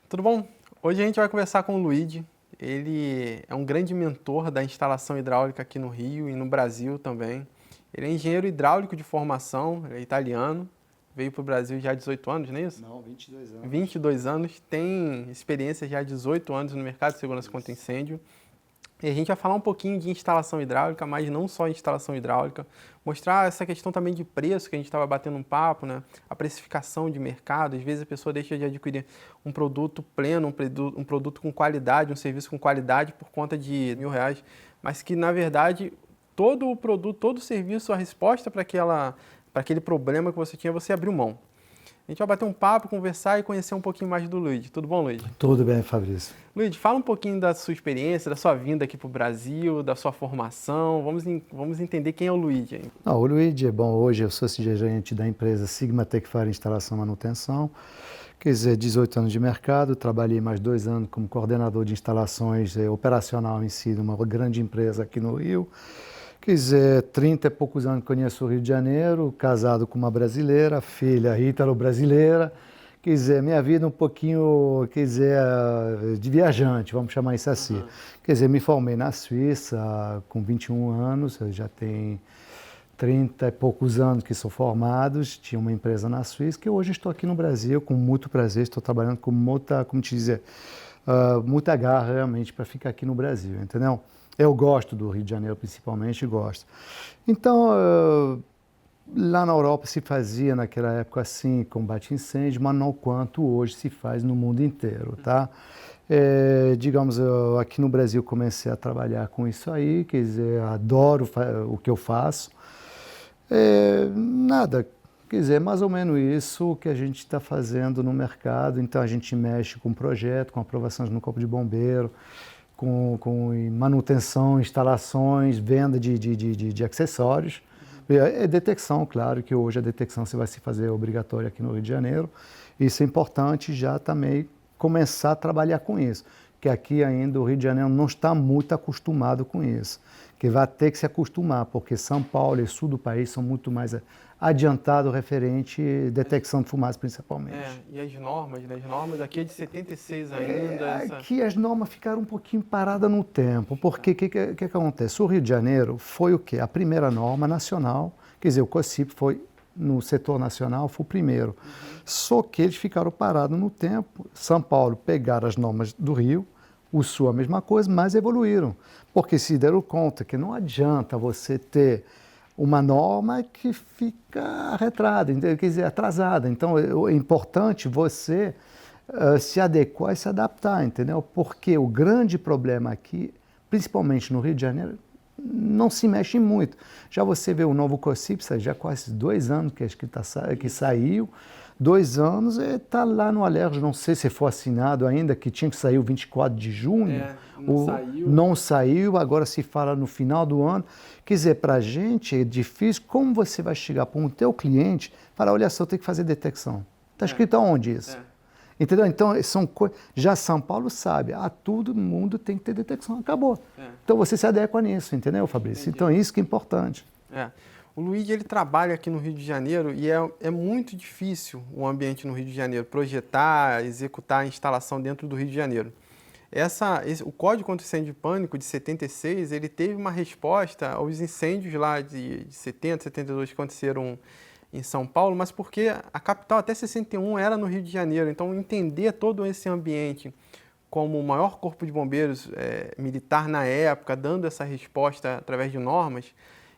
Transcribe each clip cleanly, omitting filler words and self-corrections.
Tudo bom? Hoje a gente vai conversar com o Luigi. Ele é um grande mentor da instalação hidráulica aqui no Rio e no Brasil também. Ele é engenheiro hidráulico de formação, ele é italiano, veio para o Brasil já há 18 anos, não é isso? Não, 22 anos. 22 anos, tem experiência já há 18 anos no mercado de segurança contra incêndio. E a gente vai falar um pouquinho de instalação hidráulica, mas não só instalação hidráulica, mostrar essa questão também de preço, que a gente estava batendo um papo, né? A precificação de mercado, às vezes a pessoa deixa de adquirir um produto pleno, um produto com qualidade, um serviço com qualidade por conta de R$ 1.000, mas que na verdade todo o produto, todo o serviço, a resposta para aquele problema que você tinha, você abriu mão. A gente vai bater um papo, conversar e conhecer um pouquinho mais do Luigi. Tudo bom, Luigi? Tudo bem, Fabrício. Luigi, fala um pouquinho da sua experiência, da sua vinda aqui para o Brasil, da sua formação. Vamos entender quem é o Luigi. Não, o Luigi é bom. Hoje eu sou gerente da empresa Sigma Tecfar Instalação e Manutenção. Quer dizer, 18 anos de mercado, trabalhei mais 2 anos como coordenador de instalações operacional em si, numa grande empresa aqui no Rio. Quer dizer, 30 e poucos anos que conheço o Rio de Janeiro, casado com uma brasileira, filha ítalo-brasileira. Quer dizer, minha vida um pouquinho, quer dizer, de viajante, vamos chamar isso assim. Quer dizer, me formei na Suíça com 21 anos, eu já tenho 30 e poucos anos que sou formado, tinha uma empresa na Suíça, que hoje estou aqui no Brasil com muito prazer, estou trabalhando com muita, como te dizer, muita garra realmente para ficar aqui no Brasil, entendeu? Eu gosto do Rio de Janeiro, principalmente, gosto. Então, lá na Europa se fazia naquela época assim, combate a incêndio, mas não quanto hoje se faz no mundo inteiro, tá? Digamos, eu, aqui no Brasil comecei a trabalhar com isso aí, quer dizer, adoro o que eu faço. Nada, quer dizer, mais ou menos isso que a gente está fazendo no mercado. Então a gente mexe com projeto, com aprovações no Corpo de Bombeiro, com manutenção, instalações, venda de acessórios. Detecção, claro que hoje a detecção você vai se fazer obrigatória aqui no Rio de Janeiro. Isso é importante já também começar a trabalhar com isso, que aqui ainda o Rio de Janeiro não está muito acostumado com isso, que vai ter que se acostumar, porque São Paulo e sul do país são muito mais adiantados referente à detecção de fumaça, principalmente. E as normas, né? As normas aqui é de 76 ainda. Aqui as normas ficaram um pouquinho paradas no tempo, porque o que acontece? O Rio de Janeiro foi o quê? A primeira norma nacional, quer dizer, o COCIP foi no setor nacional, foi o primeiro. Só que eles ficaram parados no tempo. São Paulo pegaram as normas do Rio, o Sul a mesma coisa, mas evoluíram, porque se deram conta que não adianta você ter uma norma que fica arretrada, quer dizer, atrasada. Então é importante você se adequar e se adaptar, entendeu? Porque o grande problema aqui, principalmente no Rio de Janeiro, não se mexe muito. Já você vê o novo COCIP, já quase 2 anos que saiu, 2 anos, está lá no alerta, não sei se foi assinado ainda, que tinha que sair o 24 de junho. Não saiu, agora se fala no final do ano. Quer dizer, para a gente é difícil, como você vai chegar para um teu cliente e falar, olha só, eu tenho que fazer detecção. Está escrito aonde isso? Entendeu? Então, já São Paulo sabe, todo mundo tem que ter detecção, acabou. Então, você se adequa nisso, entendeu, Fabrício? Entendi. Então, isso que é importante. O Luigi, ele trabalha aqui no Rio de Janeiro e é muito difícil o ambiente no Rio de Janeiro, projetar, executar a instalação dentro do Rio de Janeiro. O Código contra Incêndio de Pânico de 76, ele teve uma resposta aos incêndios lá de 70, 72 que aconteceram em São Paulo, mas porque a capital até 61 era no Rio de Janeiro. Então, entender todo esse ambiente como o maior corpo de bombeiros militar na época, dando essa resposta através de normas,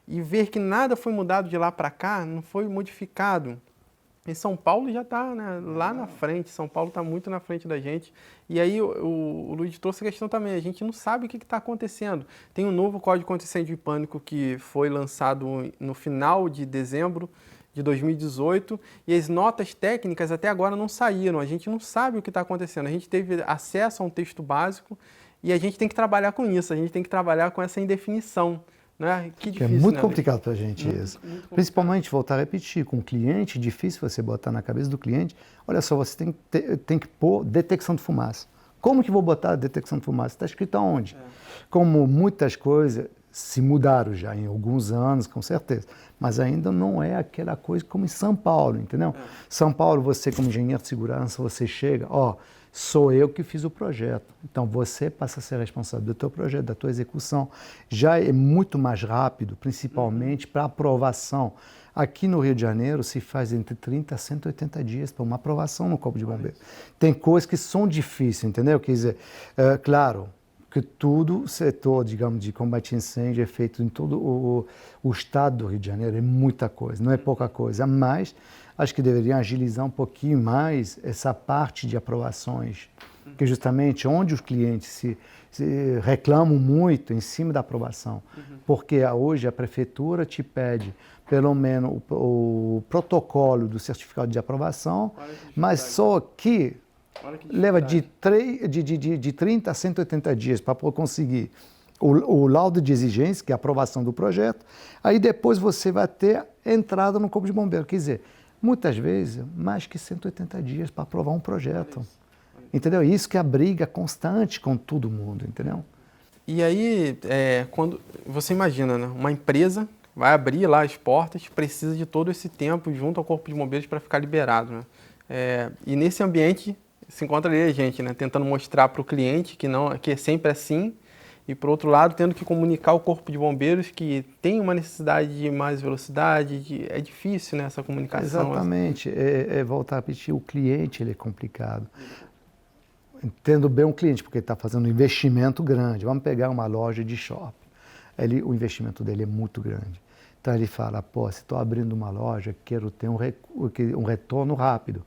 e ver que nada foi mudado de lá para cá, não foi modificado. E São Paulo já está, né, lá na frente, São Paulo está muito na frente da gente. E aí o Luiz trouxe a questão também, a gente não sabe o que está acontecendo. Tem um novo Código contra Incêndio de Pânico que foi lançado no final de dezembro de 2018 e as notas técnicas até agora não saíram, a gente não sabe o que está acontecendo. A gente teve acesso a um texto básico e a gente tem que trabalhar com isso, a gente tem que trabalhar com essa indefinição. Né? Que difícil, é muito né, complicado para a gente isso. Principalmente, voltar a repetir, com o cliente, difícil você botar na cabeça do cliente, olha só, você tem que pôr detecção de fumaça. Como que vou botar detecção de fumaça? Está escrito aonde? Como muitas coisas, se mudaram já em alguns anos, com certeza. Mas ainda não é aquela coisa como em São Paulo, entendeu? São Paulo, você como engenheiro de segurança, você chega, sou eu que fiz o projeto. Então você passa a ser responsável do teu projeto, da tua execução. Já é muito mais rápido, principalmente para aprovação. Aqui no Rio de Janeiro se faz entre 30 a 180 dias para uma aprovação no Corpo de Bombeiros. Tem coisas que são difíceis, entendeu? Quer dizer, claro, que todo o setor, digamos, de combate a incêndio é feito em todo o estado do Rio de Janeiro, é muita coisa, não é pouca coisa, mas acho que deveriam agilizar um pouquinho mais essa parte de aprovações, que é justamente onde os clientes se reclamam muito em cima da aprovação, porque hoje a prefeitura te pede pelo menos o protocolo do certificado de aprovação, mas só que leva de 30 a 180 dias para conseguir o laudo de exigência, que é a aprovação do projeto. Aí depois você vai ter entrada no Corpo de Bombeiro. Quer dizer, muitas vezes, mais que 180 dias para aprovar um projeto. Entendeu? Isso que é a briga constante com todo mundo, entendeu? E aí, quando você imagina, né, uma empresa vai abrir lá as portas, precisa de todo esse tempo junto ao Corpo de Bombeiros para ficar liberado, né? E nesse ambiente se encontra ali a gente, né, tentando mostrar para o cliente que é sempre assim, e por outro lado tendo que comunicar ao Corpo de Bombeiros que tem uma necessidade de mais velocidade, é difícil, né, essa comunicação. Exatamente, voltar a repetir, o cliente ele é complicado. Entendo bem o cliente, porque ele está fazendo um investimento grande. Vamos pegar uma loja de shopping, o investimento dele é muito grande. Então ele fala, se estou abrindo uma loja, quero ter um retorno rápido.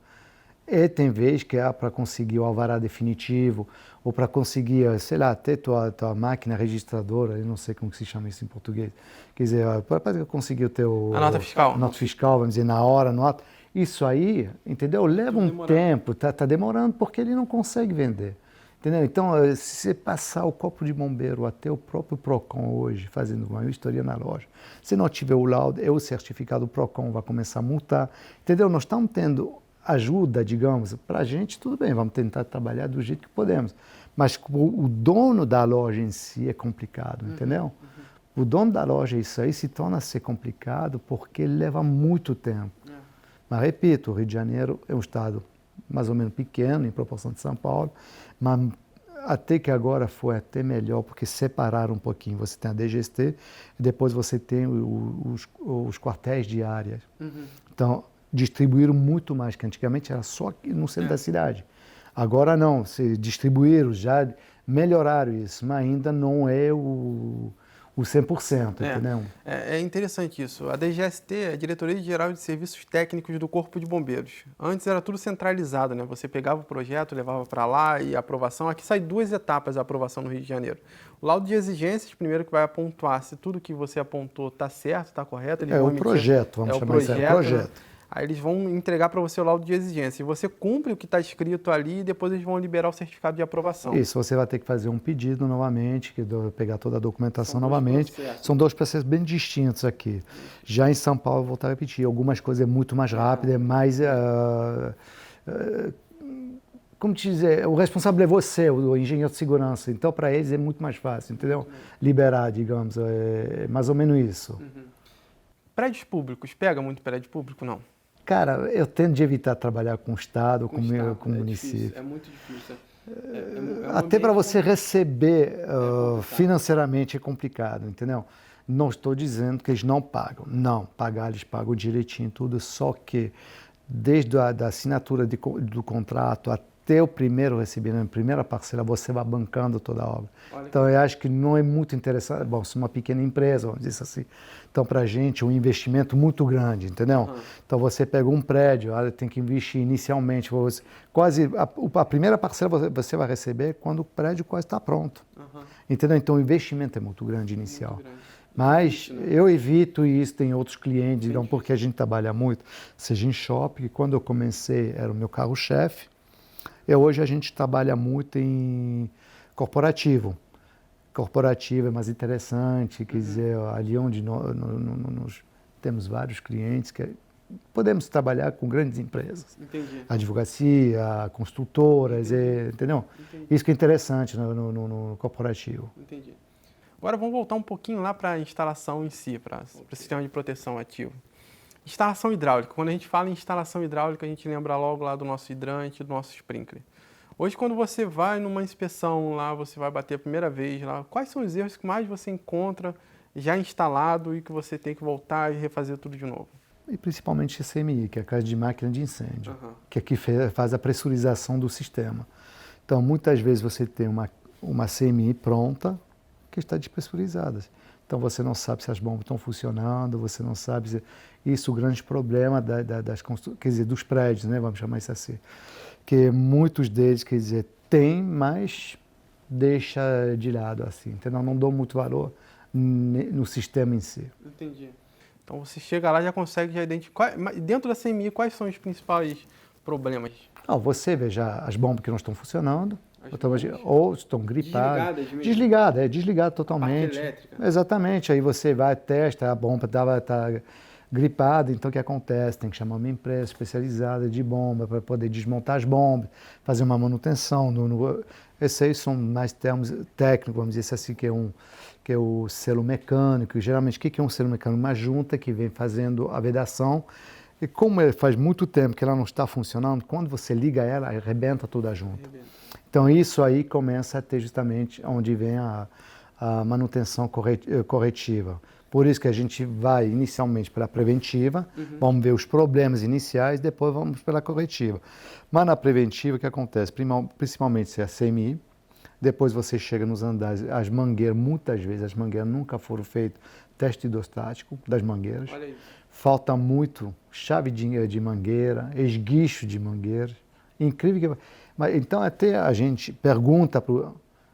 E tem vez que é para conseguir o alvará definitivo, ou para conseguir, sei lá, ter tua máquina registradora, eu não sei como que se chama isso em português. Quer dizer, para conseguir o teu... A nota fiscal. A nota fiscal, vamos dizer, na hora, nota. Isso aí, entendeu? Leva um tempo, tá demorando porque ele não consegue vender. Entendeu? Então, se você passar o Corpo de Bombeiro até o próprio PROCON hoje, fazendo uma vistoria na loja, se não tiver o laudo, o certificado do PROCON vai começar a multar. Entendeu? Nós estamos tendo ajuda, digamos, para a gente, tudo bem, vamos tentar trabalhar do jeito que podemos. Mas o dono da loja em si é complicado, entendeu? O dono da loja, isso aí se torna a ser complicado porque leva muito tempo. Mas, repito, o Rio de Janeiro é um estado mais ou menos pequeno em proporção de São Paulo, mas até que agora foi até melhor, porque separaram um pouquinho. Você tem a DGST e depois você tem os quartéis de áreas. Então, distribuíram muito mais, que antigamente era só aqui no centro da cidade. Agora não, se distribuíram, já melhoraram isso, mas ainda não é o 100%, entendeu? É interessante isso. A DGST é a Diretoria Geral de Serviços Técnicos do Corpo de Bombeiros. Antes era tudo centralizado, né? Você pegava o projeto, levava para lá e a aprovação. Aqui sai 2 etapas a aprovação no Rio de Janeiro. O laudo de exigências, primeiro que vai pontuar se tudo que você apontou está certo, está correto. Eles vão o projeto, vamos chamar isso, é o projeto. Né? Aí eles vão entregar para você o laudo de exigência. E você cumpre o que está escrito ali e depois eles vão liberar o certificado de aprovação. Isso, você vai ter que fazer um pedido novamente, pegar toda a documentação novamente. São 2 processos bem distintos aqui. Já em São Paulo, vou voltar a repetir, algumas coisas é muito mais rápido, é mais... como te dizer, o responsável é você, o engenheiro de segurança. Então, para eles é muito mais fácil, entendeu? Liberar, digamos, é mais ou menos isso. Prédios públicos, pega muito prédio público, não? Cara, eu tento de evitar trabalhar com o Estado, com o município. Difícil, é muito difícil. Até para você receber financeiramente é complicado, entendeu? Não estou dizendo que eles não pagam. Não, pagar eles pagam direitinho tudo, só que desde a assinatura do contrato até o primeiro recebimento, a primeira parcela, você vai bancando toda a obra. Então, eu acho que não é muito interessante. Bom, se uma pequena empresa, vamos dizer assim, então, para a gente, um investimento muito grande, entendeu? Então, você pega um prédio, tem que investir inicialmente, a primeira parcela você vai receber quando o prédio quase está pronto. Entendeu? Então, o investimento é muito grande inicial. Muito grande. Mas eu evito isso, tem outros clientes, digamos, porque a gente trabalha muito, seja em shopping, quando eu comecei era o meu carro-chefe, e hoje a gente trabalha muito em corporativo. Corporativo é mais interessante, quer dizer, ali onde nós temos vários clientes que podemos trabalhar com grandes empresas. Entendi. Advocacia, construtoras, entendeu? Entendi. Isso que é interessante no corporativo. Entendi. Agora vamos voltar um pouquinho lá para a instalação em si, para o sistema de proteção ativo. Instalação hidráulica. Quando a gente fala em instalação hidráulica, a gente lembra logo lá do nosso hidrante, do nosso sprinkler. Hoje, quando você vai numa inspeção lá, você vai bater a primeira vez lá, quais são os erros que mais você encontra já instalado e que você tem que voltar e refazer tudo de novo? E principalmente CMI, que é a casa de máquina de incêndio, que aqui faz a pressurização do sistema. Então, muitas vezes você tem uma CMI pronta que está despressurizada. Então, você não sabe se as bombas estão funcionando, você não sabe se... Isso é o grande problema quer dizer, dos prédios, né? Vamos chamar isso assim. Que muitos deles, quer dizer, tem, mas deixa de lado, assim. Então, não dou muito valor no sistema em si. Entendi. Então, você chega lá e já consegue identificar... Dentro da CMI, quais são os principais problemas? Não, você vê já as bombas que não estão funcionando, ou estão gripadas. Desligada totalmente. Parte elétrica. Exatamente. Aí você vai, testa, a bomba está gripada, então o que acontece? Tem que chamar uma empresa especializada de bomba para poder desmontar as bombas, fazer uma manutenção. Esses aí são mais termos técnicos, vamos dizer assim, que é o selo mecânico. Geralmente, o que é um selo mecânico? Uma junta que vem fazendo a vedação. E como faz muito tempo que ela não está funcionando, quando você liga ela, arrebenta toda a junta. Então, isso aí começa a ter justamente onde vem a manutenção corretiva. Por isso que a gente vai inicialmente para a preventiva, vamos ver os problemas iniciais, depois vamos pela corretiva. Mas na preventiva, o que acontece? Principalmente se é a CMI, depois você chega nos andares, as mangueiras, muitas vezes as mangueiras nunca foram feitas teste hidrostático das mangueiras. Olha aí. Falta muito chave de mangueira, esguicho de mangueira. Incrível que... Mas, então até a gente pergunta para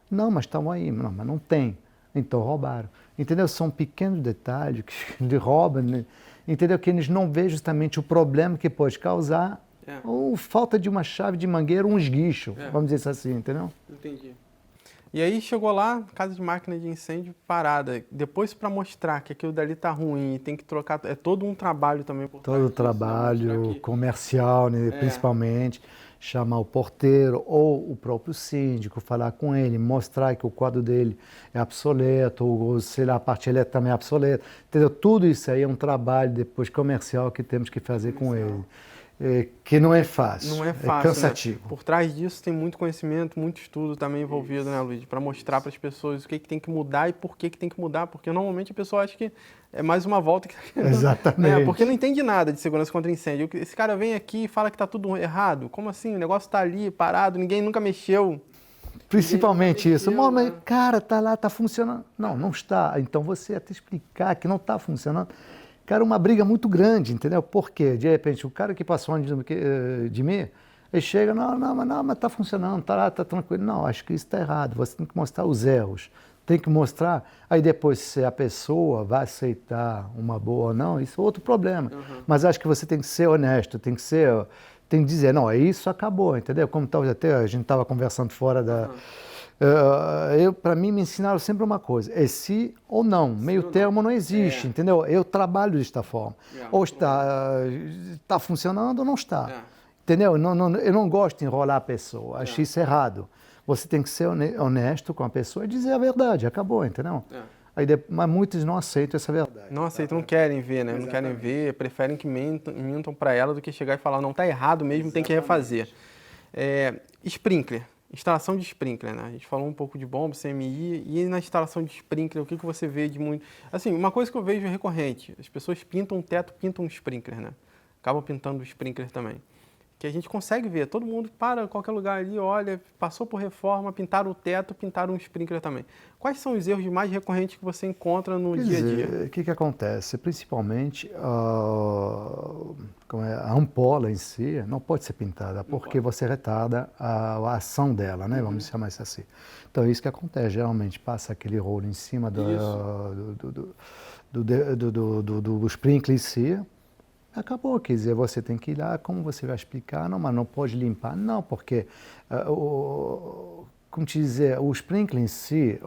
não, mas estão aí. Não, mas não tem. Então roubaram. Entendeu? São pequenos detalhes que eles roubam, né? Entendeu? Que eles não veem justamente o problema que pode causar ou falta de uma chave de mangueira, um esguicho, vamos dizer assim, entendeu? Entendi. E aí chegou lá, casa de máquina de incêndio parada. Depois para mostrar que aquilo dali tá ruim, tem que trocar, é todo um trabalho também por trás Todo o disso, trabalho comercial, né, principalmente, chamar o porteiro ou o próprio síndico, falar com ele, mostrar que o quadro dele é obsoleto, ou sei lá, a parte elétrica também é obsoleta. Entendeu? Tudo isso aí é um trabalho depois comercial que temos que fazer com ele. Que não é fácil, não é fácil, cansativo. Né? Por trás disso tem muito conhecimento, muito estudo também envolvido, né, Luiz? Para mostrar para as pessoas o que tem que mudar e por que tem que mudar, porque normalmente a pessoa acha que é mais uma volta que... Exatamente. Porque não entende nada de segurança contra incêndio. Esse cara vem aqui e fala que está tudo errado. Como assim? O negócio está ali, parado, ninguém nunca mexeu. Principalmente isso. Mas, cara, tá lá, tá funcionando. Não, não está. Então você até explicar que não está funcionando. Cara, uma briga muito grande, entendeu? Porque, de repente, o cara que passou antes de mim, ele chega, mas está funcionando, está lá, está tranquilo. Não, acho que isso está errado. Você tem que mostrar os erros. Tem que mostrar. Aí depois, se a pessoa vai aceitar uma boa ou não, isso é outro problema. Mas acho que você tem que ser honesto, tem que dizer, não, isso acabou, entendeu? Como até a gente estava conversando fora da... para mim, me ensinaram sempre uma coisa, é sim ou não, meio termo não existe, entendeu? Eu trabalho desta forma, ou está funcionando ou não está, entendeu? Eu não gosto de enrolar a pessoa, acho isso errado. Você tem que ser honesto com a pessoa e dizer a verdade, acabou, entendeu? Mas muitos não aceitam essa verdade. Não aceitam, não querem ver, né? Exatamente. Não querem ver, preferem que mintam para ela do que chegar e falar, não, está errado mesmo, tem que refazer. Sprinkler. Instalação de sprinkler, né? A gente falou um pouco de bomba, CMI, e na instalação de sprinkler, o que você vê de muito... Assim, uma coisa que eu vejo recorrente, as pessoas pintam o teto, pintam um sprinkler, né? Acabam pintando o sprinkler também. Que a gente consegue ver, todo mundo para em qualquer lugar ali, olha, passou por reforma, pintaram o teto, pintaram um sprinkler também. Quais são os erros mais recorrentes que você encontra no dia a dia? O que acontece? Principalmente, a ampola em si não pode ser pintada, porque você retarda a ação dela, né? Vamos chamar isso assim. Então, é isso que acontece. Geralmente, passa aquele rolo em cima do sprinkler em si. Acabou, quer dizer, você tem que ir lá, como você vai explicar? Não, mas não pode limpar. Não, porque, como te dizer, o sprinkler em si,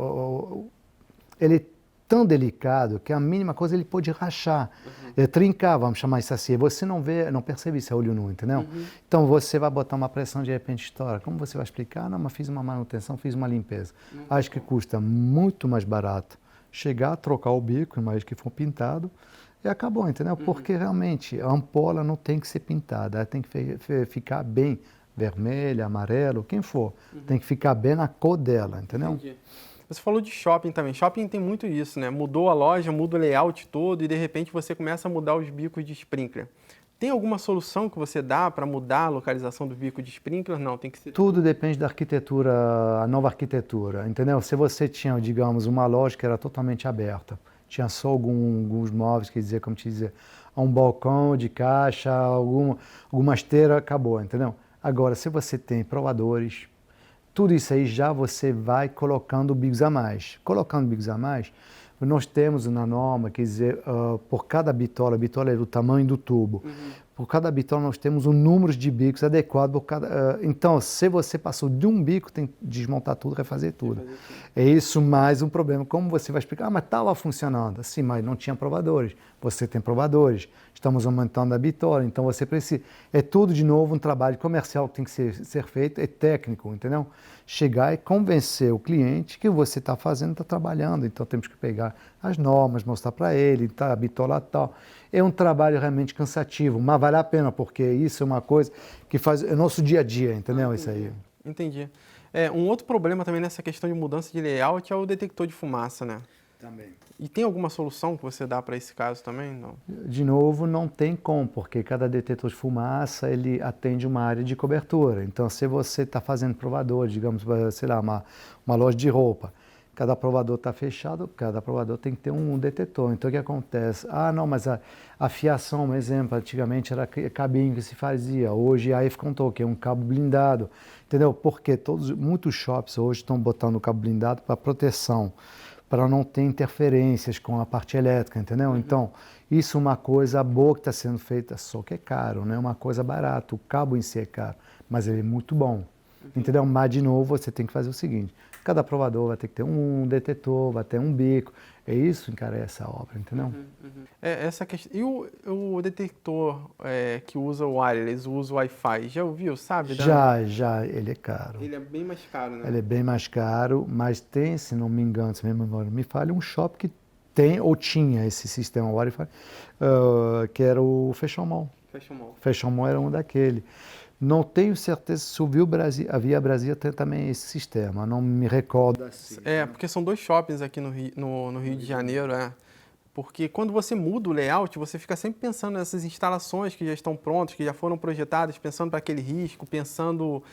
ele é tão delicado que a mínima coisa ele pode rachar, trincar, vamos chamar isso assim. Você não vê, não percebe isso a olho nu, entendeu? Então você vai botar uma pressão, de repente estoura. Como você vai explicar? Não, mas fiz uma manutenção, fiz uma limpeza. Acho que custa muito mais barato chegar, trocar o bico, mas que for pintado, e acabou, entendeu? Porque realmente a ampola não tem que ser pintada, ela tem que ficar bem vermelha, amarelo, quem for. Tem que ficar bem na cor dela, entendeu? Entendi. Você falou de shopping também. Shopping tem muito isso, né? Mudou a loja, muda o layout todo e de repente você começa a mudar os bicos de sprinkler. Tem alguma solução que você dá para mudar a localização do bico de sprinkler? Não, tem que ser... Tudo depende da arquitetura, a nova arquitetura, entendeu? Se você tinha, digamos, uma loja que era totalmente aberta, tinha só alguns móveis, quer dizer, como te dizer, um balcão de caixa, alguma esteira, acabou, entendeu? Agora, se você tem provadores, tudo isso aí já você vai colocando bicos a mais. Colocando bicos a mais, nós temos na norma, quer dizer, por cada bitola, a bitola é do tamanho do tubo, por cada bitola nós temos um número de bicos adequado por cada... então, se você passou de um bico, tem que desmontar tudo, refazer tudo. É isso mais um problema. Como você vai explicar? Ah, mas estava funcionando. Sim, mas não tinha provadores. Você tem provadores. Estamos aumentando a bitola, então você precisa... É tudo, de novo, um trabalho comercial que tem que ser feito, é técnico, entendeu? Chegar e convencer o cliente que você está fazendo, está trabalhando. Então, temos que pegar as normas, mostrar para ele, tá, a bitola tal. É um trabalho realmente cansativo, mas vale a pena, porque isso é uma coisa que faz... É nosso dia a dia, entendeu? Isso aí. Entendi. Um outro problema também nessa questão de mudança de layout é o detector de fumaça, né? Também. E tem alguma solução que você dá para esse caso também? Não. De novo, não tem como, porque cada detetor de fumaça, ele atende uma área de cobertura. Então, se você está fazendo provador, digamos, sei lá, uma loja de roupa, cada provador está fechado, cada provador tem que ter um detetor. Então, o que acontece? Ah, não, mas a fiação, um exemplo, antigamente era cabinho que se fazia, hoje a F-Control, que é um cabo blindado, entendeu? Porque muitos shops hoje estão botando o cabo blindado para proteção, para não ter interferências com a parte elétrica, entendeu? Então, isso é uma coisa boa que está sendo feita, só que é caro, não é uma coisa barata. O cabo em si é caro, mas ele é muito bom, entendeu? Mas, de novo, você tem que fazer o seguinte, cada provador vai ter que ter um detetor, vai ter um bico, é isso que encarece a obra, entendeu? Essa questão... E o detector que usa o wireless, usa o Wi-Fi, já ouviu, sabe? Já, ele é caro. Ele é bem mais caro, né? Ele é bem mais caro, mas tem, se não me engano, se mesmo agora me falha, um shopping que tem ou tinha esse sistema Wi-Fi, que era o Fashion Mall. Fashion Mall era um daquele. Não tenho certeza se a Via Brasil tem também esse sistema, não me recordo assim. Porque são dois shoppings aqui no Rio de Janeiro, Porque quando você muda o layout, você fica sempre pensando nessas instalações que já estão prontas, que já foram projetadas, pensando para aquele risco, pensando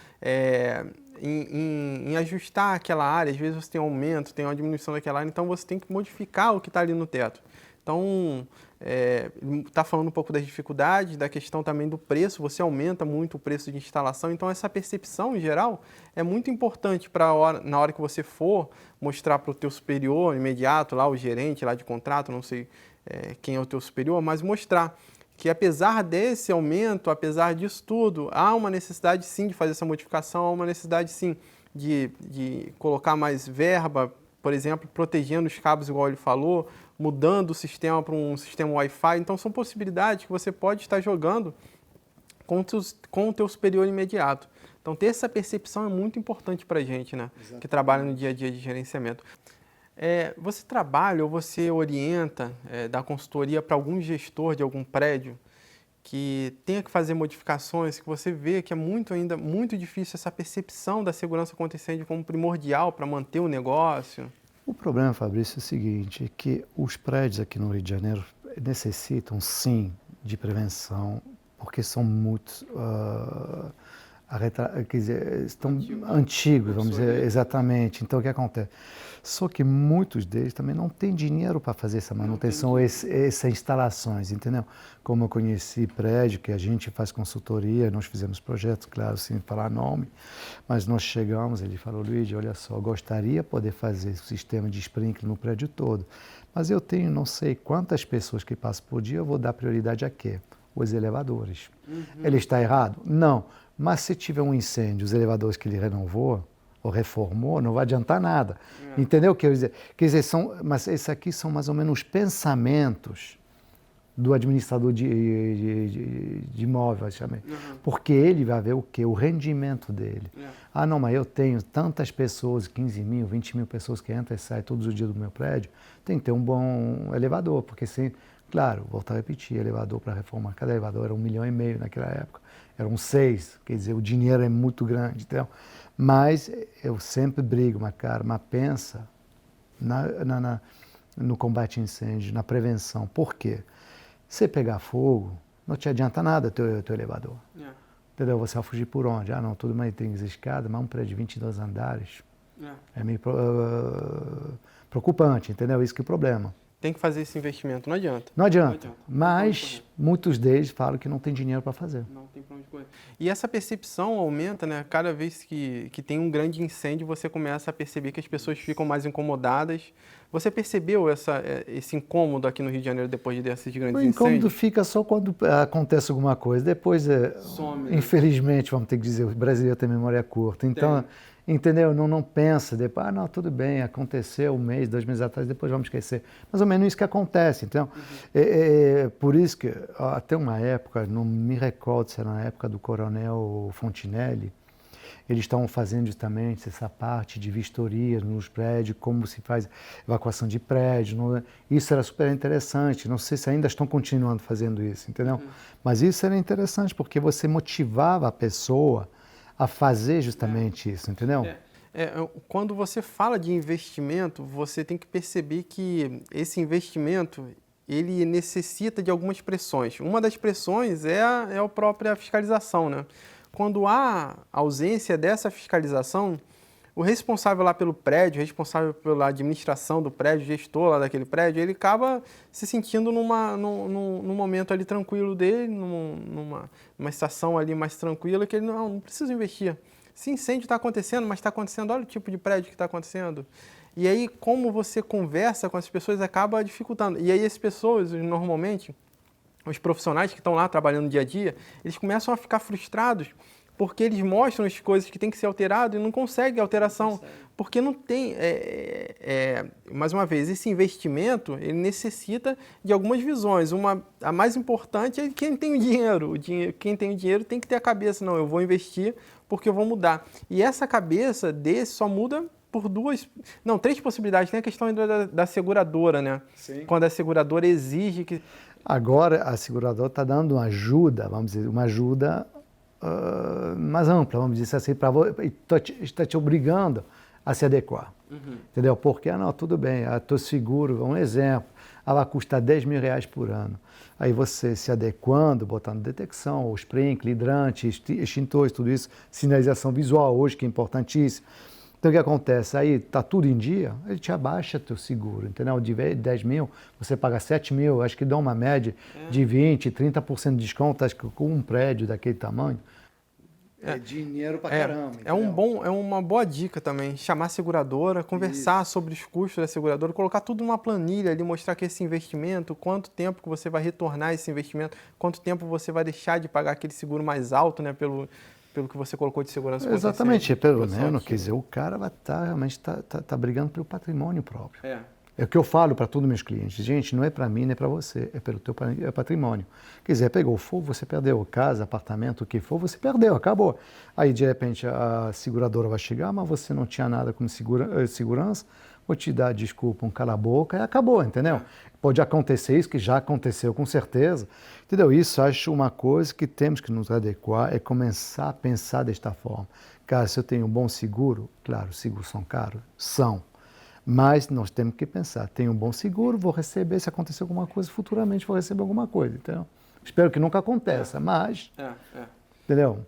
em ajustar aquela área. Às vezes você tem um aumento, tem uma diminuição daquela área, então você tem que modificar o que está ali no teto. Então, está falando um pouco das dificuldades, da questão também do preço, você aumenta muito o preço de instalação, então essa percepção em geral é muito importante na hora que você for mostrar para o teu superior imediato, lá o gerente lá de contrato, não sei quem é o teu superior, mas mostrar que apesar desse aumento, apesar disso tudo, há uma necessidade sim de fazer essa modificação, há uma necessidade sim de colocar mais verba, por exemplo, protegendo os cabos igual ele falou, mudando o sistema para um sistema Wi-Fi. Então, são possibilidades que você pode estar jogando com o teu superior imediato. Então, ter essa percepção é muito importante para a gente, né? Exatamente. Que trabalha no dia a dia de gerenciamento. Você trabalha ou você orienta, dá consultoria para algum gestor de algum prédio que tenha que fazer modificações, que você vê que é ainda muito difícil essa percepção da segurança contra incêndio como primordial para manter o negócio? O problema, Fabrício, é o seguinte, é que os prédios aqui no Rio de Janeiro necessitam, sim, de prevenção, porque são muito, quer dizer, estão antigos, vamos dizer, exatamente. Então, o que acontece? Só que muitos deles também não têm dinheiro para fazer essa manutenção, essas instalações, entendeu? Como eu conheci prédio, que a gente faz consultoria, nós fizemos projetos, claro, sem falar nome, mas nós chegamos, ele falou, Luiz, olha só, gostaria de poder fazer o sistema de sprinkler no prédio todo, mas eu tenho não sei quantas pessoas que passam por dia, eu vou dar prioridade a quê? Os elevadores. Ele está errado? Não. Mas se tiver um incêndio, os elevadores que ele renovou ou reformou, não vai adiantar nada. Entendeu o que eu ia dizer? Quer dizer, mas esses aqui são mais ou menos os pensamentos do administrador de imóvel, chamei. Porque ele vai ver o quê? O rendimento dele. Ah, não, mas eu tenho tantas pessoas, 15 mil, 20 mil pessoas que entram e saem todos os dias do meu prédio, tem que ter um bom elevador, porque sem, claro, voltar a repetir, elevador para reformar, cada elevador era 1,5 milhão naquela época, eram 6, quer dizer, o dinheiro é muito grande, então, mas eu sempre brigo, mas pensa no combate a incêndio, na prevenção. Por quê? Você pegar fogo, não te adianta nada teu elevador. Entendeu? Você vai fugir por onde? Ah, não, tudo bem, tem escada, mas um prédio de 22 andares é meio preocupante, entendeu? Isso que é o problema. Tem que fazer esse investimento, não adianta. Não adianta. Mas muitos deles falam que não tem dinheiro para fazer. Não tem para onde correr. E essa percepção aumenta, né? Cada vez que tem um grande incêndio, você começa a perceber que as pessoas ficam mais incomodadas. Você percebeu esse incômodo aqui no Rio de Janeiro depois desses grandes incêndios? O incômodo fica só quando acontece alguma coisa. Depois, some, infelizmente, vamos ter que dizer, o brasileiro tem memória curta. Então, entendeu? Não pensa, depois, não, tudo bem, aconteceu 1 mês, 2 meses atrás, depois vamos esquecer. Mais ou menos isso que acontece. Então, por isso que, até uma época, não me recordo se era na época do Coronel Fontinelli, eles estavam fazendo justamente essa parte de vistoria nos prédios, como se faz evacuação de prédio. Isso era super interessante. Não sei se ainda estão continuando fazendo isso, entendeu? Mas isso era interessante, porque você motivava a pessoa a fazer justamente isso, entendeu? Quando você fala de investimento, você tem que perceber que esse investimento ele necessita de algumas pressões. Uma das pressões é a própria fiscalização, né? Quando há ausência dessa fiscalização, o responsável lá pelo prédio, o responsável pela administração do prédio, o gestor lá daquele prédio, ele acaba se sentindo num momento ali tranquilo dele, numa estação ali mais tranquila, que ele não precisa investir. Se incêndio está acontecendo, mas está acontecendo, olha o tipo de prédio que está acontecendo. E aí, como você conversa com as pessoas, acaba dificultando. E aí, as pessoas, normalmente, os profissionais que estão lá trabalhando no dia a dia, eles começam a ficar frustrados porque eles mostram as coisas que têm que ser alteradas e não conseguem alteração, porque não tem, mais uma vez, esse investimento, ele necessita de algumas visões. A mais importante é quem tem o dinheiro. Quem tem o dinheiro tem que ter a cabeça, não, eu vou investir porque eu vou mudar. E essa cabeça desse só muda por 3 possibilidades. Tem a questão da seguradora, né? Sim. Quando a seguradora exige que... Agora, a seguradora está dando uma ajuda, vamos dizer, uma ajuda mais ampla, vamos dizer assim, está te obrigando a se adequar. Entendeu? Porque, não, tudo bem, teu seguro, um exemplo, vai custar R$10.000 por ano. Aí você se adequando, botando detecção, sprinkler, hidrante, extintores, tudo isso, sinalização visual hoje, que é importantíssimo. Então, o que acontece? Aí está tudo em dia, ele te abaixa teu seguro, entendeu? De 10 mil, você paga 7 mil, acho que dá uma média de 20%, 30% de desconto, acho que com um prédio daquele tamanho. É dinheiro pra caramba. É uma boa dica também, chamar a seguradora, conversar sobre os custos da seguradora, colocar tudo numa planilha ali, mostrar que esse investimento, quanto tempo que você vai retornar esse investimento, quanto tempo você vai deixar de pagar aquele seguro mais alto, né, pelo que você colocou de segurança. Exatamente, pelo menos, quer dizer, o cara vai realmente tá brigando pelo patrimônio próprio. É o que eu falo para todos os meus clientes. Gente, não é para mim, nem para você, é pelo teu patrimônio. Quer dizer, pegou fogo, você perdeu. Casa, apartamento, o que for, você perdeu, acabou. Aí, de repente, a seguradora vai chegar, mas você não tinha nada como segurança, vou te dar desculpa, um cala-boca e acabou, entendeu? Pode acontecer isso, que já aconteceu com certeza, entendeu? Isso acho uma coisa que temos que nos adequar, é começar a pensar desta forma. Cara, se eu tenho um bom seguro, claro, seguros são caros? São. Mas nós temos que pensar, tenho um bom seguro, vou receber, se acontecer alguma coisa, futuramente vou receber alguma coisa, entendeu? Espero que nunca aconteça, mas... Entendeu?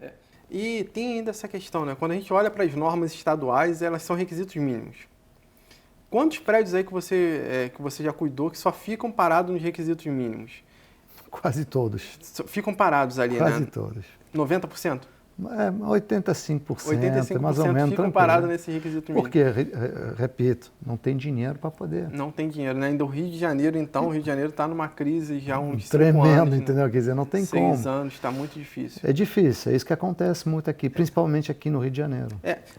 E tem ainda essa questão, né? Quando a gente olha para as normas estaduais, elas são requisitos mínimos. Quantos prédios aí que você já cuidou que só ficam parados nos requisitos mínimos? Quase todos. Ficam parados ali, Quase né? todos. 90%? 85%, mais ou menos, ficam tranquilo. parados nesse requisito mínimo. Porque, repito, não tem dinheiro para poder. Não tem dinheiro, né? Ainda o Rio de Janeiro, então, o Rio de Janeiro está numa crise já há uns 5 Tremendo, anos. entendeu? Né? Quer dizer, não tem como. 6 anos, está muito difícil. É difícil, é isso que acontece muito aqui, principalmente aqui no Rio de Janeiro.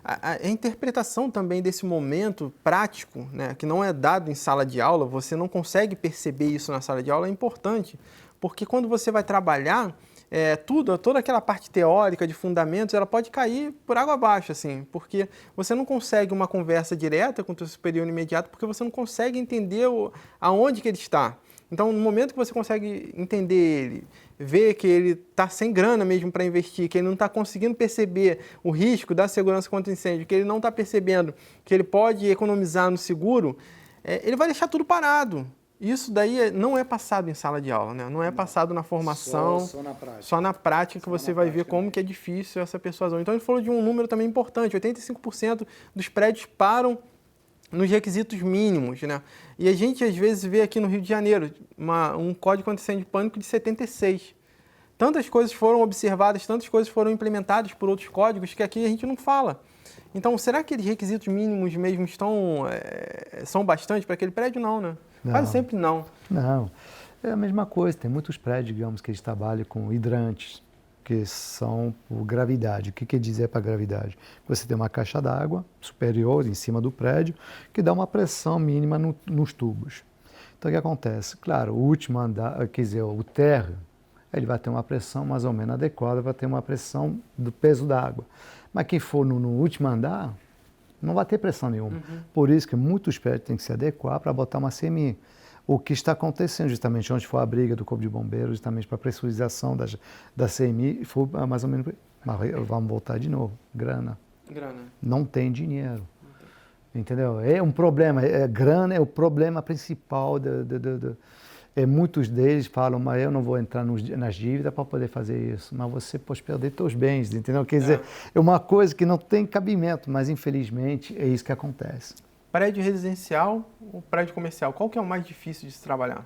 A interpretação também desse momento prático, né, que não é dado em sala de aula, você não consegue perceber isso na sala de aula, é importante, porque quando você vai trabalhar, toda aquela parte teórica de fundamentos, ela pode cair por água abaixo, assim, porque você não consegue uma conversa direta com o seu superior imediato, porque você não consegue entender aonde que ele está. Então, no momento que você consegue entender ele, ver que ele está sem grana mesmo para investir, que ele não está conseguindo perceber o risco da segurança contra incêndio, que ele não está percebendo que ele pode economizar no seguro, ele vai deixar tudo parado. Isso daí não é passado em sala de aula, né? Não é passado na formação, só na prática. Só na prática que você vai ver como que é difícil essa persuasão. Então, ele falou de um número também importante, 85% dos prédios param nos requisitos mínimos, né? E a gente, às vezes, vê aqui no Rio de Janeiro um código contra incêndio de pânico de 76. Tantas coisas foram observadas, tantas coisas foram implementadas por outros códigos que aqui a gente não fala. Então, será que aqueles requisitos mínimos mesmo são bastante para aquele prédio? Não, né? Não. Quase sempre não. Não, é a mesma coisa. Tem muitos prédios, digamos, que eles trabalham com hidrantes, que são por gravidade. O que quer dizer para gravidade? Você tem uma caixa d'água superior em cima do prédio que dá uma pressão mínima nos tubos. Então, o que acontece? Claro, o último andar, quer dizer, o térreo, ele vai ter uma pressão mais ou menos adequada, vai ter uma pressão do peso da água. Mas quem for no último andar, não vai ter pressão nenhuma. Por isso que muitos prédios têm que se adequar para botar uma CMI. O que está acontecendo justamente onde foi a briga do Corpo de Bombeiros, justamente para a pressurização da CMI, foi mais ou menos... Mas vamos voltar de novo, grana. Não tem dinheiro. Entendeu? É um problema, grana é o problema principal. Muitos deles falam, mas eu não vou entrar nas dívidas para poder fazer isso. Mas você pode perder seus bens, entendeu? Quer dizer, é uma coisa que não tem cabimento, mas infelizmente é isso que acontece. Prédio residencial ou prédio comercial? Qual que é o mais difícil de se trabalhar?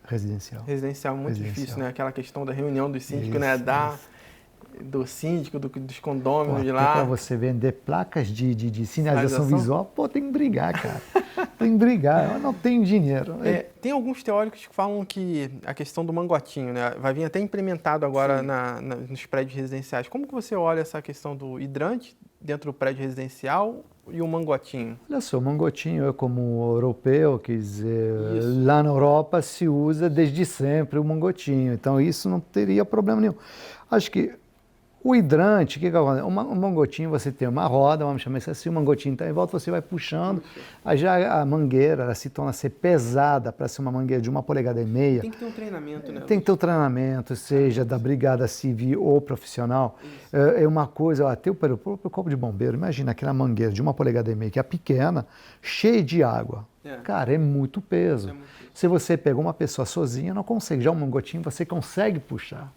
Residencial. Residencial é muito difícil, né? Aquela questão da reunião dos síndicos, né? Do síndico, dos condôminos de lá. Para você vender placas de sinalização visual, tem que brigar, cara. Tem que brigar, eu não tenho dinheiro. Tem alguns teóricos que falam que a questão do mangotinho, né, vai vir até implementado agora nos prédios residenciais. Como que você olha essa questão do hidrante dentro do prédio residencial e o mangotinho? Olha só, o mangotinho é como europeu, quer dizer, lá na Europa se usa desde sempre o mangotinho, então isso não teria problema nenhum. Acho que o hidrante, o que acontece? Um mangotinho, você tem uma roda, vamos chamar isso assim, o mangotinho está em volta, você vai puxando, aí já a mangueira ela se torna a ser pesada para ser uma mangueira de 1,5 polegada. Tem que ter um treinamento, né? Tem que ter um treinamento, seja da brigada civil ou profissional. É uma coisa, até o próprio Corpo de Bombeiro, imagina aquela mangueira de 1,5 polegada, que é pequena, cheia de água. Cara, é muito peso. Se você pega uma pessoa sozinha, não consegue. Já um mangotinho, você consegue puxar.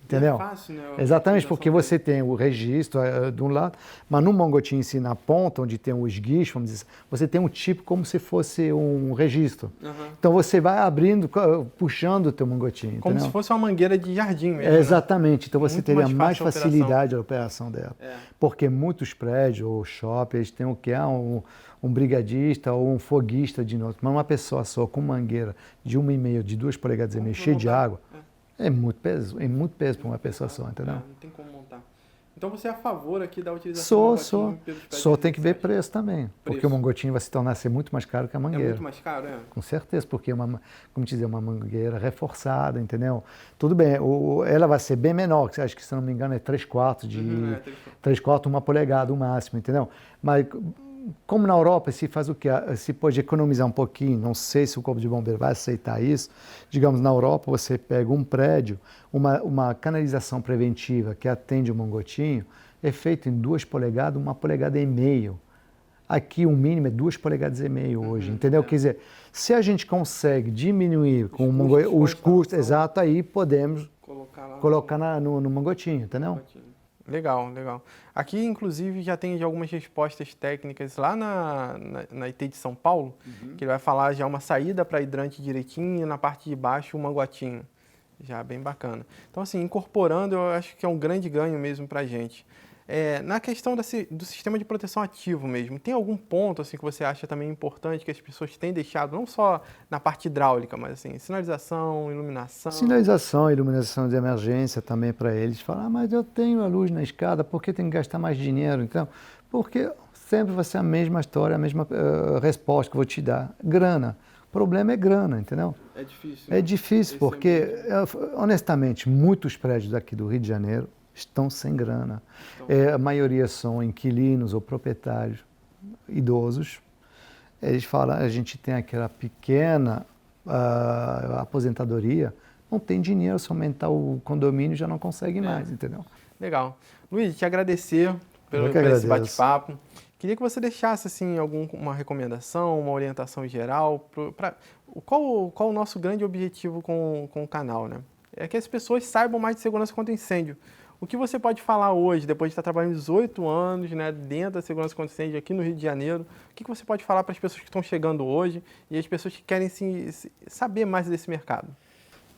Entendeu? É fácil, né? Exatamente, porque você tem o registro de um lado, mas no mangotinho em si, na ponta, onde tem o esguicho, vamos dizer, você tem um tipo como se fosse um registro. Então você vai abrindo, puxando o teu mangotinho. Como se fosse uma mangueira de jardim mesmo. Exatamente, então você muito teria mais fácil facilidade na operação dela. Porque muitos prédios ou shoppings têm o que é um brigadista ou um foguista de noite, mas uma pessoa só com mangueira de 1,5, de 2,5 polegadas, cheia de água. É muito peso para uma pessoa só, entendeu? Não tem como montar. Então você é a favor aqui da utilização do mangotinho pelos prédios Só tem que ver preço também, porque o mangotinho vai se tornar muito mais caro que a mangueira. É muito mais caro, Com certeza, porque como dizer, uma mangueira reforçada, entendeu? Tudo bem, ela vai ser bem menor, que acho que se não me engano é 3/4 1 polegada o máximo, entendeu? Mas como na Europa se faz o quê? Se pode economizar um pouquinho, não sei se o Corpo de Bombeiro vai aceitar isso. Digamos, na Europa você pega um prédio, uma canalização preventiva que atende o mangotinho, é feito em 2 polegadas, 1,5 polegadas. Aqui o mínimo é 2,5 polegadas hoje, entendeu? Quer dizer, se a gente consegue diminuir com os custos, exato, aí podemos colocar no mangotinho, entendeu? Legal, legal. Aqui, inclusive, já tem algumas respostas técnicas lá na IT de São Paulo, que ele vai falar já uma saída para hidrante direitinho e na parte de baixo um mangotinho. Já bem bacana. Então, assim, incorporando, eu acho que é um grande ganho mesmo para a gente. Na questão do sistema de proteção ativo mesmo, tem algum ponto assim que você acha também importante que as pessoas têm deixado, não só na parte hidráulica, mas assim, sinalização, iluminação? Sinalização, iluminação de emergência também para eles. Falar, ah, mas eu tenho a luz na escada, por que tem que gastar mais dinheiro? Então, porque sempre vai ser a mesma história, a mesma resposta que eu vou te dar. Grana. O problema é grana, entendeu? É difícil. É difícil, porque, honestamente, muitos prédios aqui do Rio de Janeiro estão sem grana. A maioria são inquilinos ou proprietários idosos. Eles falam, a gente tem aquela pequena aposentadoria, não tem dinheiro, se aumentar o condomínio já não consegue mais, entendeu? Legal. Luiz, te agradecer por esse bate-papo. Queria que você deixasse assim, uma recomendação, uma orientação geral. Qual o nosso grande objetivo com o canal, né? É que as pessoas saibam mais de segurança contra incêndio. O que você pode falar hoje, depois de estar trabalhando 18 anos, né, dentro da segurança contra incêndio aqui no Rio de Janeiro, o que você pode falar para as pessoas que estão chegando hoje e as pessoas que querem saber mais desse mercado?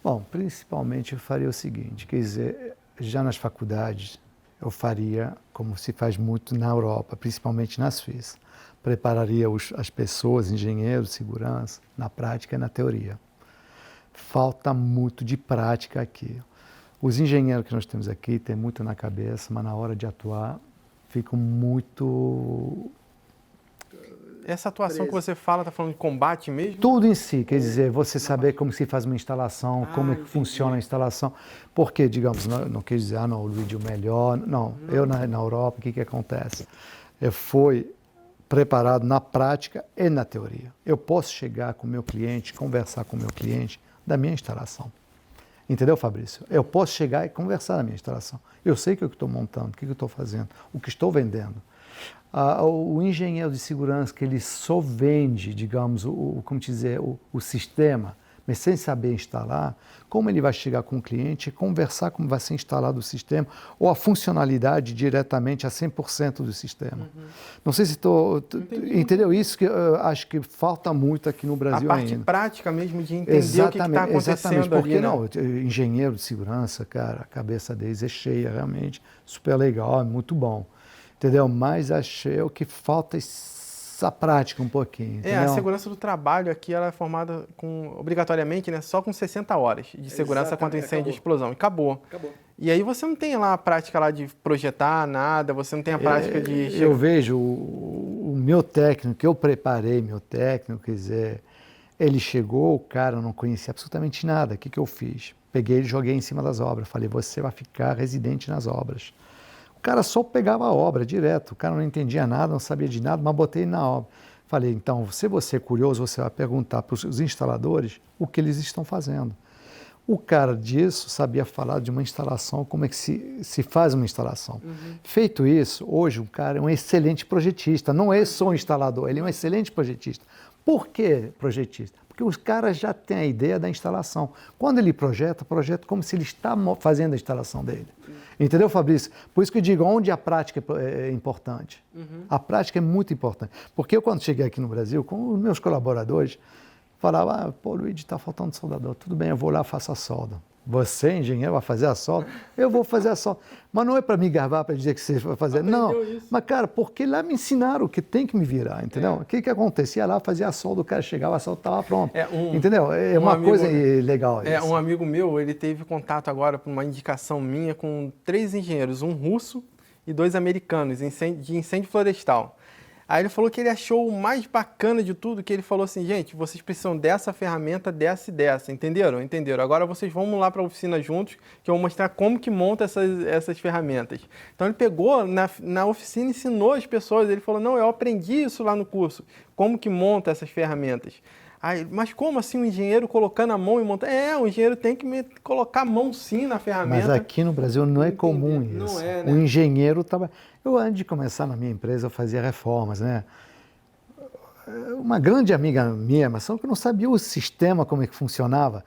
Bom, principalmente eu faria o seguinte, quer dizer, já nas faculdades eu faria como se faz muito na Europa, principalmente nas FIS. Prepararia as pessoas, engenheiros, segurança, na prática e na teoria. Falta muito de prática aqui. Os engenheiros que nós temos aqui têm muito na cabeça, mas na hora de atuar ficam muito... Essa atuação que você fala, está falando de combate mesmo? Tudo em si, quer dizer, você saber como se faz uma instalação, como é que funciona a instalação. Porque, digamos, não quer dizer, não, o vídeo melhor. Não, eu na Europa, o que acontece? Eu fui preparado na prática e na teoria. Eu posso chegar com o meu cliente, conversar com o meu cliente da minha instalação. Entendeu, Fabrício? Eu posso chegar e conversar na minha instalação. Eu sei o que eu estou montando, o que eu estou fazendo, o que estou vendendo. O engenheiro de segurança que ele só vende, digamos, o sistema, mas sem saber instalar, como ele vai chegar com o cliente e conversar como vai ser instalado o sistema ou a funcionalidade diretamente a 100% do sistema. Não sei se entendeu isso que eu acho que falta muito aqui no Brasil ainda. A parte prática mesmo de entender o que está acontecendo. Exatamente, porque ali, né? não, engenheiro de segurança, cara, a cabeça deles é cheia realmente, super legal, é muito bom. Entendeu? Mas achei que falta essa prática um pouquinho. Entendeu? A segurança do trabalho aqui ela é formada obrigatoriamente, né, só com 60 horas de segurança contra incêndio e explosão. E acabou. E aí você não tem lá a prática lá de projetar nada, você não tem a prática de... Eu vejo o meu técnico, eu preparei meu técnico, quer dizer, ele chegou, o cara não conhecia absolutamente nada. O que eu fiz? Peguei ele e joguei em cima das obras. Falei, você vai ficar residente nas obras. O cara só pegava a obra direto, o cara não entendia nada, não sabia de nada, mas botei na obra. Falei, então, se você é curioso, você vai perguntar para os instaladores o que eles estão fazendo. O cara disso sabia falar de uma instalação, como é que se faz uma instalação. Feito isso, hoje o cara é um excelente projetista, não é só um instalador, ele é um excelente projetista. Por que projetista? Porque os caras já têm a ideia da instalação. Quando ele projeta como se ele está fazendo a instalação dele. Entendeu, Fabrício? Por isso que eu digo, onde a prática é importante. A prática é muito importante. Porque eu, quando cheguei aqui no Brasil, com os meus colaboradores, falava, pô, Luiz, está faltando soldador. Tudo bem, eu vou lá, faço a solda. Você, engenheiro, vai fazer a solda? Eu vou fazer a solda. Mas não é para me gabar, para dizer que você vai fazer. Não, mas, cara, porque lá me ensinaram que tem que me virar, entendeu? O que acontecia lá, fazia a solda, o cara chegava, a solda estava pronta. Entendeu? É uma coisa legal isso. Um amigo meu, ele teve contato agora, por uma indicação minha, com 3 engenheiros, um russo e 2 americanos, de incêndio florestal. Aí ele falou que ele achou o mais bacana de tudo, que ele falou assim, gente, vocês precisam dessa ferramenta, dessa e dessa, entenderam? Entenderam. Agora vocês vão lá para a oficina juntos, que eu vou mostrar como que monta essas ferramentas. Então ele pegou, na oficina, ensinou as pessoas, ele falou, não, eu aprendi isso lá no curso, como que monta essas ferramentas. Aí, mas como assim um engenheiro colocando a mão e montando? O engenheiro tem que colocar a mão sim na ferramenta. Mas aqui no Brasil não é comum isso. Não é, né? O engenheiro trabalha... Eu, antes de começar na minha empresa, eu fazia reformas, né? Uma grande amiga minha, mas só que não sabia o sistema, como é que funcionava.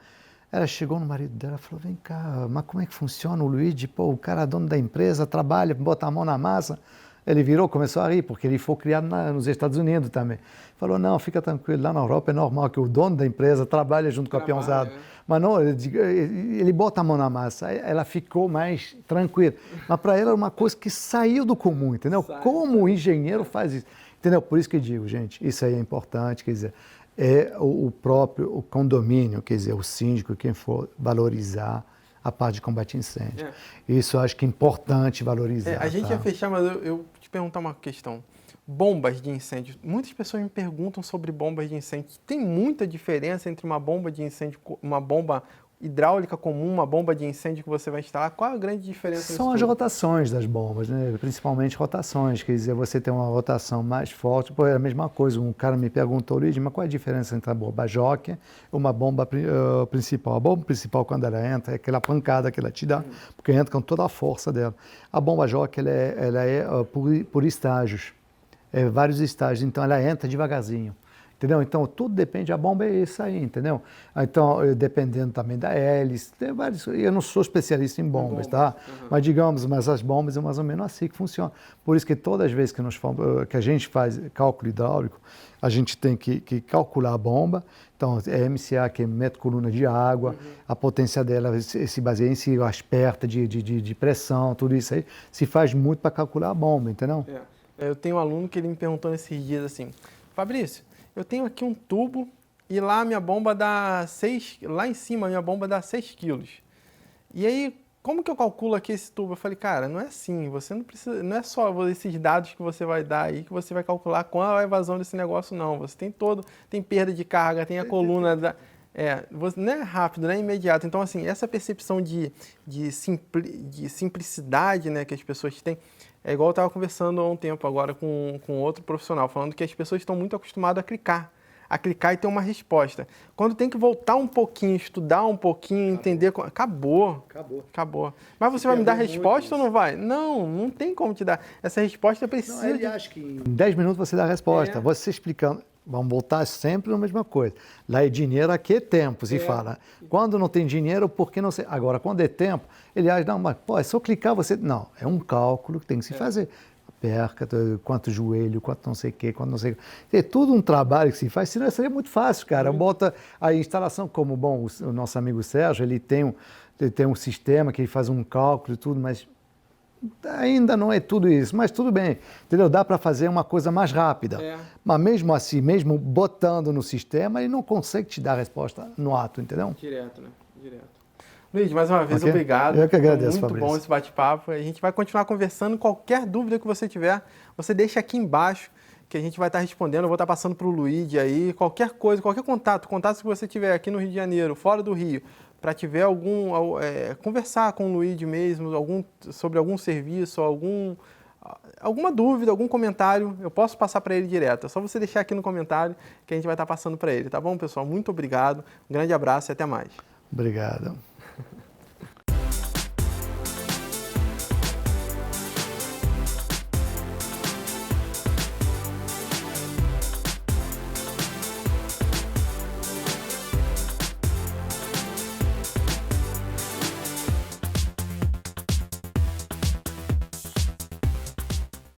Ela chegou no marido dela e falou, vem cá, mas como é que funciona o Luigi? Pô, o cara é dono da empresa, trabalha, bota a mão na massa. Ele virou, começou a rir, porque ele foi criado nos Estados Unidos também. Falou, não, fica tranquilo, lá na Europa é normal que o dono da empresa trabalha junto com a peãozada. Mas não, ele bota a mão na massa, ela ficou mais tranquila. Mas para ela era uma coisa que saiu do comum, entendeu? Como o engenheiro faz isso? Entendeu? Por isso que eu digo, gente, isso aí é importante, quer dizer, é o próprio condomínio, quer dizer, o síndico, quem for, valorizar a parte de combate a incêndio. Isso eu acho que é importante valorizar. A gente tá? ia fechar, mas eu te perguntar uma questão. Bombas de incêndio. Muitas pessoas me perguntam sobre bombas de incêndio. Tem muita diferença entre uma bomba de incêndio, uma bomba hidráulica comum, uma bomba de incêndio que você vai instalar? Qual a grande diferença? São as rotações das bombas, né? Principalmente rotações, quer dizer, você tem uma rotação mais forte. Pô, é a mesma coisa, um cara me perguntou, Luiz, mas qual é a diferença entre a bomba jockey e uma bomba principal? A bomba principal, quando ela entra, é aquela pancada que ela te dá, porque entra com toda a força dela. A bomba jockey, ela é por estágios, vários estágios, então ela entra devagarzinho. Entendeu? Então, tudo depende, a bomba é isso aí, entendeu? Então, dependendo também da hélice, tem vários, eu não sou especialista em bombas, tá? Mas digamos, mas as bombas é mais ou menos assim que funciona. Por isso que todas as vezes que a gente faz cálculo hidráulico, a gente tem que calcular a bomba, então é MCA, que é metro coluna de água, a potência dela se baseia em si, as pertas de pressão, tudo isso aí, se faz muito para calcular a bomba, entendeu? Eu tenho um aluno que ele me perguntou nesses dias assim, Fabrício, eu tenho aqui um tubo e lá a minha bomba dá 6, lá em cima a minha bomba dá 6 quilos. E aí, como que eu calculo aqui esse tubo? Eu falei, cara, não é assim, você não precisa, não é só esses dados que você vai dar aí que você vai calcular qual é a evasão desse negócio, não. Você tem perda de carga, tem a coluna da... não é rápido, não é imediato. Então, assim, essa percepção de simplicidade, né, que as pessoas têm, é igual eu estava conversando há um tempo agora com outro profissional, falando que as pessoas estão muito acostumadas a clicar e ter uma resposta. Quando tem que voltar um pouquinho, estudar um pouquinho, entender... Acabou. Mas você vai me dar resposta ou não vai? Não tem como te dar. Essa resposta precisa... Ele acha que em 10 minutos você dá a resposta. Você explicando... Vamos voltar sempre na mesma coisa. Lá é dinheiro, aqui é tempo, se fala. Quando não tem dinheiro, por que não sei? Agora, quando é tempo, ele acha, não, mas pô, é só clicar, você... Não, é um cálculo que tem que se fazer. Perca, quanto joelho, quanto não sei o quê, quanto não sei o quê. É tudo um trabalho que se faz, senão seria muito fácil, cara. Bota a instalação, como, bom, o nosso amigo Sérgio, ele tem um sistema que ele faz um cálculo e tudo, mas... Ainda não é tudo isso, mas tudo bem, entendeu? Dá para fazer uma coisa mais rápida. Mas mesmo assim, mesmo botando no sistema, ele não consegue te dar a resposta no ato, entendeu? Direto, né? Direto. Luiz, mais uma vez, obrigado. Eu que agradeço, muito Fabrício. Bom esse bate-papo. A gente vai continuar conversando. Qualquer dúvida que você tiver, você deixa aqui embaixo, que a gente vai estar respondendo. Eu vou estar passando para o Luiz aí. Qualquer coisa, qualquer contato que você tiver aqui no Rio de Janeiro, fora do Rio, para tiver conversar com o Luiz mesmo, sobre algum serviço, alguma dúvida, algum comentário, eu posso passar para ele direto. É só você deixar aqui no comentário que a gente vai estar passando para ele, tá bom, pessoal? Muito obrigado, um grande abraço e até mais. Obrigado.